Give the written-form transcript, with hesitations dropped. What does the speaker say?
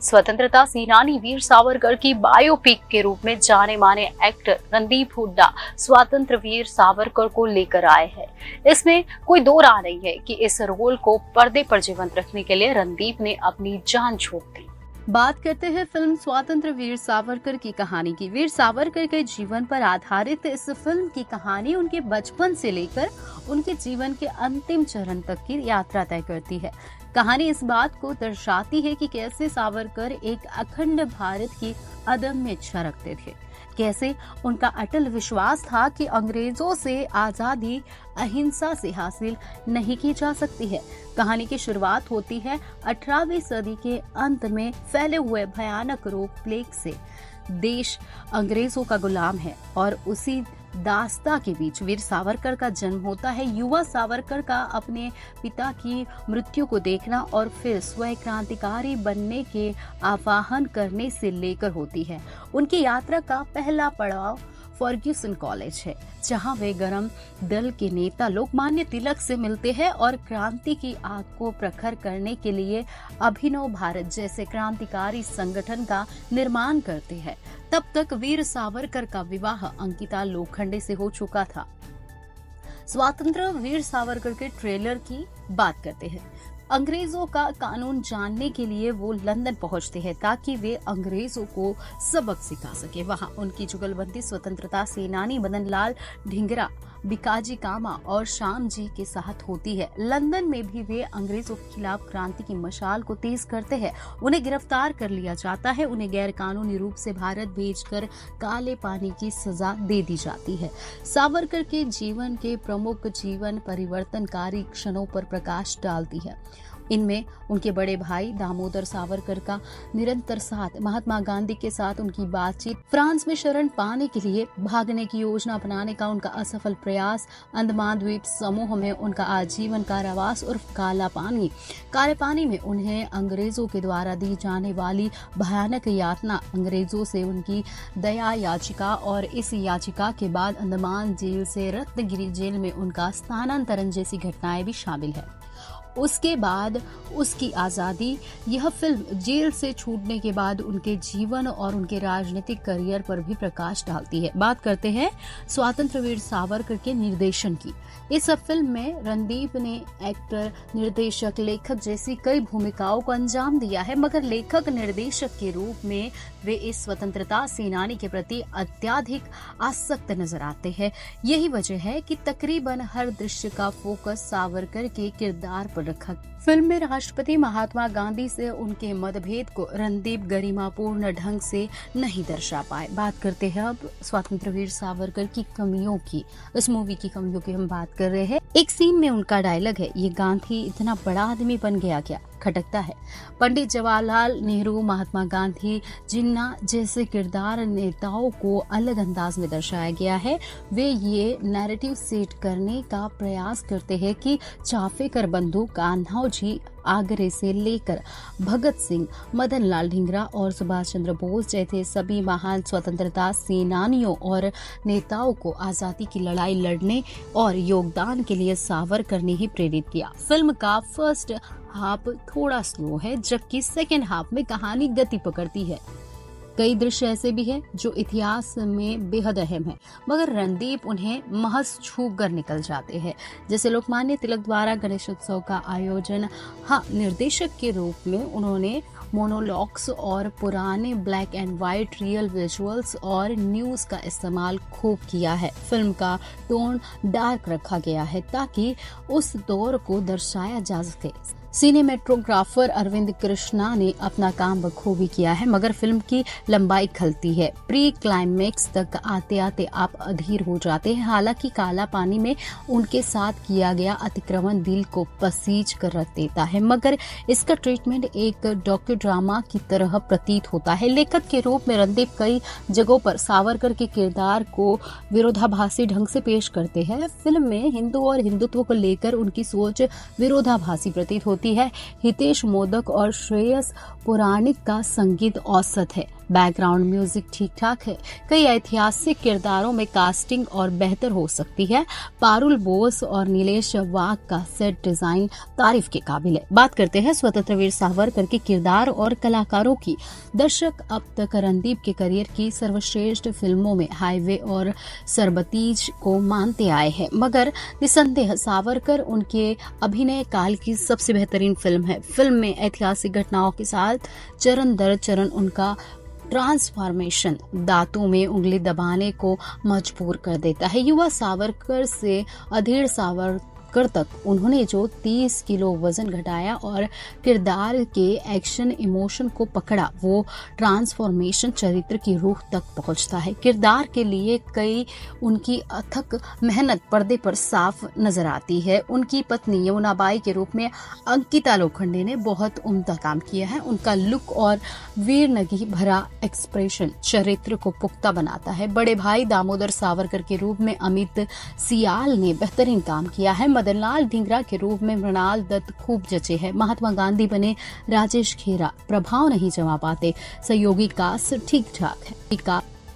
स्वतंत्रता सेनानी वीर सावरकर की बायोपिक के रूप में जाने माने एक्टर रणदीप हुड्डा स्वतंत्र वीर सावरकर को लेकर आए हैं। इसमें कोई दो राह नहीं है कि इस रोल को पर्दे पर जीवंत रखने के लिए रणदीप ने अपनी जान झोंक दी। बात करते हैं फिल्म स्वतंत्र वीर सावरकर की कहानी की। वीर सावरकर के जीवन पर आधारित इस फिल्म की कहानी उनके बचपन से लेकर उनके जीवन के अंतिम चरण तक की यात्रा तय करती है। कहानी इस बात को दर्शाती है कि कैसे सावरकर एक अखंड भारत की अदम्य इच्छा रखते थे, कैसे उनका अटल विश्वास था कि अंग्रेजों से आजादी अहिंसा से हासिल नहीं की जा सकती है। कहानी की शुरुआत होती है 18वीं सदी के अंत में फैले हुए भयानक रोग प्लेग से। देश अंग्रेजों का गुलाम है और उसी दास्ता के बीच वीर सावरकर का जन्म होता है। युवा सावरकर का अपने पिता की मृत्यु को देखना और फिर स्वयं क्रांतिकारी बनने के आह्वान करने से लेकर होती है। उनकी यात्रा का पहला पड़ाव फर्ग्यूसन कॉलेज है, जहां वे गरम दल के नेता लोकमान्य तिलक से मिलते हैं और क्रांति की आग को प्रखर करने के लिए अभिनव भारत जैसे क्रांतिकारी संगठन का निर्माण करते हैं। तब तक वीर सावरकर का विवाह अंकिता लोखंडे से हो चुका था। स्वतंत्र वीर सावरकर के ट्रेलर की बात करते हैं। अंग्रेजों का कानून जानने के लिए वो लंदन पहुंचते हैं ताकि वे अंग्रेजों को सबक सिखा सके। वहां उनकी जुगलबंदी स्वतंत्रता सेनानी मदन लाल ढींगरा, बिकाजी कामा और श्याम जी के साथ होती है। लंदन में भी वे अंग्रेजों के खिलाफ क्रांति की मशाल को तेज करते हैं। उन्हें गिरफ्तार कर लिया जाता है। उन्हें गैर कानूनी रूप से भारत भेजकर काले पानी की सजा दे दी जाती है। सावरकर के जीवन के प्रमुख जीवन परिवर्तनकारी क्षणों पर प्रकाश डालती है। इनमें उनके बड़े भाई दामोदर सावरकर का निरंतर साथ, महात्मा गांधी के साथ उनकी बातचीत, फ्रांस में शरण पाने के लिए भागने की योजना अपनाने का उनका असफल प्रयास, अंडमान द्वीप समूह में उनका आजीवन कारावास और काले पानी में उन्हें अंग्रेजों के द्वारा दी जाने वाली भयानक यातना, अंग्रेजों से उनकी दया याचिका और इस याचिका के बाद अंडमान जेल से रत्नगिरी जेल में उनका स्थानांतरण जैसी घटनाएं भी शामिल है। उसके बाद उसकी आज़ादी। यह फिल्म जेल से छूटने के बाद उनके जीवन और उनके राजनीतिक करियर पर भी प्रकाश डालती है। बात करते हैं स्वतंत्र वीर सावरकर के निर्देशन की। इस फिल्म में रणदीप ने एक्टर, निर्देशक, लेखक जैसी कई भूमिकाओं को अंजाम दिया है, मगर लेखक निर्देशक के रूप में वे इस स्वतंत्रता सेनानी के प्रति अत्यधिक आसक्त नजर आते हैं। यही वजह है कि तकरीबन हर दृश्य का फोकस सावरकर के किरदार पर रखा। फिल्म में राष्ट्रपति महात्मा गांधी से उनके मतभेद को रणदीप गरिमापूर्ण ढंग से नहीं दर्शा पाए। बात करते हैं अब स्वतंत्र वीर सावरकर की कमियों की। इस मूवी की कमियों की हम बात कर रहे हैं। एक सीन में उनका डायलॉग है, ये गांधी इतना बड़ा आदमी बन गया क्या, खटकता है। पंडित जवाहरलाल नेहरू, महात्मा गांधी, जिन्ना जैसे किरदार नेताओं को अलग अंदाज में दर्शाया गया है। वे ये नैरेटिव सेट करने का प्रयास करते हैं कि चाफेकर बंधु कान्हा जी आगरे से लेकर भगत सिंह, मदन लाल ढींगरा और सुभाष चंद्र बोस जैसे सभी महान स्वतंत्रता सेनानियों और नेताओं को आजादी की लड़ाई लड़ने और योगदान के लिए सावरकर ने ही प्रेरित किया। फिल्म का फर्स्ट हाफ थोड़ा स्लो है, जबकि सेकेंड हाफ में कहानी गति पकड़ती है। कई दृश्य ऐसे भी हैं जो इतिहास में बेहद अहम है, मगर रणदीप उन्हें महज छू कर निकल जाते हैं। जैसे लोकमान्य तिलक द्वारा गणेशोत्सव का आयोजन। हाँ, निर्देशक के रूप में उन्होंने मोनोलॉग्स और पुराने black and white real visuals और न्यूज का इस्तेमाल खूब किया है। फिल्म का टोन डार्क रखा गया है ताकि उस दौर को दर्शाया जा सके। सिनेमेटोग्राफर अरविंद कृष्णा ने अपना काम बखूबी किया है, मगर फिल्म की लंबाई खलती है। प्री क्लाइमेक्स तक आते आते आप अधीर हो जाते हैं। हालांकि काला पानी में उनके साथ किया गया अतिक्रमण दिल को पसीज कर रख देता है, मगर इसका ट्रीटमेंट एक डॉक्यू ड्रामा की तरह प्रतीत होता है। लेखक के रूप में रणदीप कई जगहों पर सावरकर के किरदार को विरोधाभासी ढंग से पेश करते हैं। फिल्म में हिंदू और हिंदुत्व को लेकर उनकी सोच विरोधाभासी प्रतीत होती है। हितेश मोदक और श्रेयस पुराणिक का संगीत औसत है। बैकग्राउंड म्यूजिक ठीक ठाक है। कई ऐतिहासिक किरदारों में कास्टिंग और बेहतर हो सकती है। पारुल बोस और नीलेश वाघ का सेट डिजाइन तारीफ के काबिल है। बात करते हैं स्वतंत्र वीर सावरकर के किरदार और कलाकारों की। दर्शक अब तक रणदीप के करियर की सर्वश्रेष्ठ फिल्मों में हाईवे और सरबतीज को मानते आए हैं, मगर निसंदेह सावरकर उनके अभिनय काल की सबसे बेहतरीन फिल्म है। फिल्म में ऐतिहासिक घटनाओं के साथ चरण दर चरण उनका ट्रांसफॉर्मेशन दांतों में उंगली दबाने को मजबूर कर देता है। युवा सावरकर से अधीर सावरकर तक उन्होंने जो 30 किलो वजन घटाया और किरदार के एक्शन इमोशन को पकड़ा, वो ट्रांसफॉर्मेशन चरित्र की रूह तक पहुंचता है। किरदार के लिए कई उनकी अथक मेहनत पर्दे पर साफ नजर आती है। उनकी पत्नी यमुनाबाई के रूप में अंकिता लोखंडे ने बहुत उम्दा काम किया है। उनका लुक और वीरनगी भरा एक्सप्रेशन चरित्र को पुख्ता बनाता है। बड़े भाई दामोदर सावरकर के रूप में अमित सियाल ने बेहतरीन काम किया है। मदनलाल ढींगरा के रूप में मृणाल दत्त खूब जचे है। महात्मा गांधी बने राजेश खेरा प्रभाव नहीं जमा पाते। सहयोगी कास्ट ठीक ठाक है।